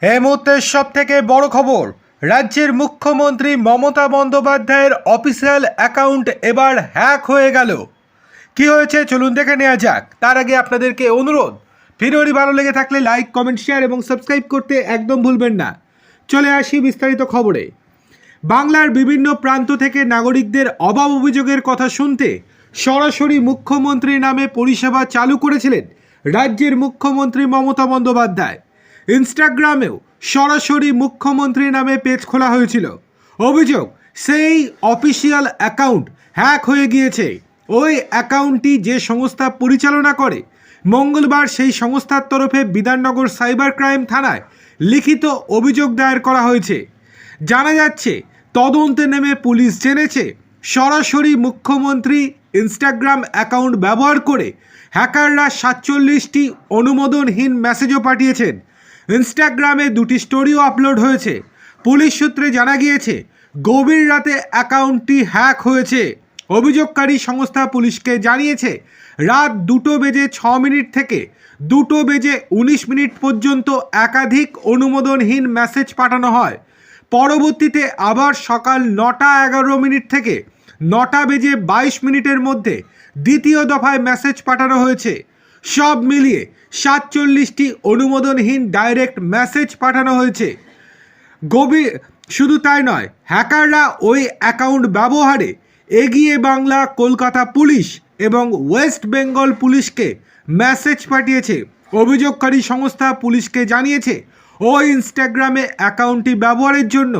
এই মুহূর্তের সবথেকে বড় খবর, রাজ্যের মুখ্যমন্ত্রী মমতা বন্দ্যোপাধ্যায়ের অফিসিয়াল অ্যাকাউন্ট এবার হ্যাক হয়ে গেল। কি হয়েছে চলুন দেখে নেওয়া যাক। তার আগে আপনাদেরকে অনুরোধ, ভিডিওটি ভালো লেগে থাকলে লাইক, কমেন্ট, শেয়ার এবং সাবস্ক্রাইব করতে একদম ভুলবেন না। চলে আসি বিস্তারিত খবরে। বাংলার বিভিন্ন প্রান্ত থেকে নাগরিকদের অভাব অভিযোগের কথা শুনতে সরাসরি মুখ্যমন্ত্রীর নামে পরিষেবা চালু করেছিলেন রাজ্যের মুখ্যমন্ত্রী মমতা বন্দ্যোপাধ্যায়। ইনস্টাগ্রামেও সরাসরি মুখ্যমন্ত্রীর নামে পেজ খোলা হয়েছিল। অভিযোগ, সেই অফিসিয়াল অ্যাকাউন্ট হ্যাক হয়ে গিয়েছে। ওই অ্যাকাউন্টটি যে সংস্থা পরিচালনা করে, মঙ্গলবার সেই সংস্থার তরফে বিধাননগর সাইবার ক্রাইম থানায় লিখিত অভিযোগ দায়ের করা হয়েছে। জানা যাচ্ছে, তদন্তে নেমে পুলিশ জেনেছে সরাসরি মুখ্যমন্ত্রী ইনস্টাগ্রাম অ্যাকাউন্ট ব্যবহার করে হ্যাকাররা 47টি অনুমোদনহীন মেসেজও পাঠিয়েছেন। ইনস্টাগ্রামে 2টি স্টোরিও আপলোড হয়েছে। পুলিশ সূত্রে জানা গিয়েছে, গভীর রাতে অ্যাকাউন্টটি হ্যাক হয়েছে। অভিযোগকারী সংস্থা পুলিশকে জানিয়েছে, রাত 2:06 থেকে 2:19 পর্যন্ত একাধিক অনুমোদনহীন মেসেজ পাঠানো হয়। পরবর্তীতে আবার সকাল 9:11 থেকে 9:22 মধ্যে দ্বিতীয় দফায় মেসেজ পাঠানো হয়েছে। সব মিলিয়ে 47টি অনুমোদনহীন ডাইরেক্ট মেসেজ পাঠানো হয়েছে। শুধু তাই নয়, হ্যাকাররা ওই অ্যাকাউন্ট ব্যবহারে এগিয়ে বাংলা, কলকাতা পুলিশ এবং ওয়েস্ট বেঙ্গল পুলিশকে মেসেজ পাঠিয়েছে। অভিযোগকারী সংস্থা পুলিশকে জানিয়েছে, ওই ইনস্টাগ্রামে অ্যাকাউন্টটি ব্যবহারের জন্য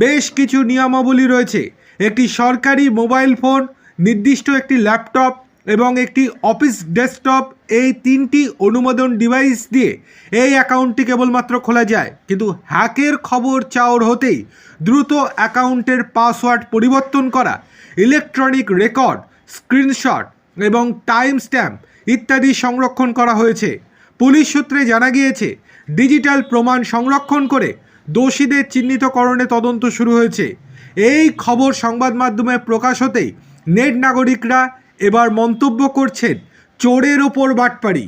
বেশ কিছু নিয়মাবলী রয়েছে। একটি সরকারি মোবাইল ফোন, নির্দিষ্ট একটি ল্যাপটপ এবং একটি অফিস ডেস্কটপ, এই 3টি অনুমোদন ডিভাইস দিয়ে এই অ্যাকাউন্টটি কেবলমাত্র খোলা যায়। কিন্তু হ্যাকের খবর চাওর হতেই দ্রুত অ্যাকাউন্টের পাসওয়ার্ড পরিবর্তন করা, ইলেকট্রনিক রেকর্ড, স্ক্রিনশট এবং টাইম স্ট্যাম্প ইত্যাদি সংরক্ষণ করা হয়েছে। পুলিশ সূত্রে জানা গিয়েছে, ডিজিটাল প্রমাণ সংরক্ষণ করে দোষীদের চিহ্নিতকরণে তদন্ত শুরু হয়েছে। এই খবর সংবাদ মাধ্যমে প্রকাশ হতেই নেট নাগরিকরা এবার মন্তব্য করছেন, চোরের ওপর বাটপাড়ি।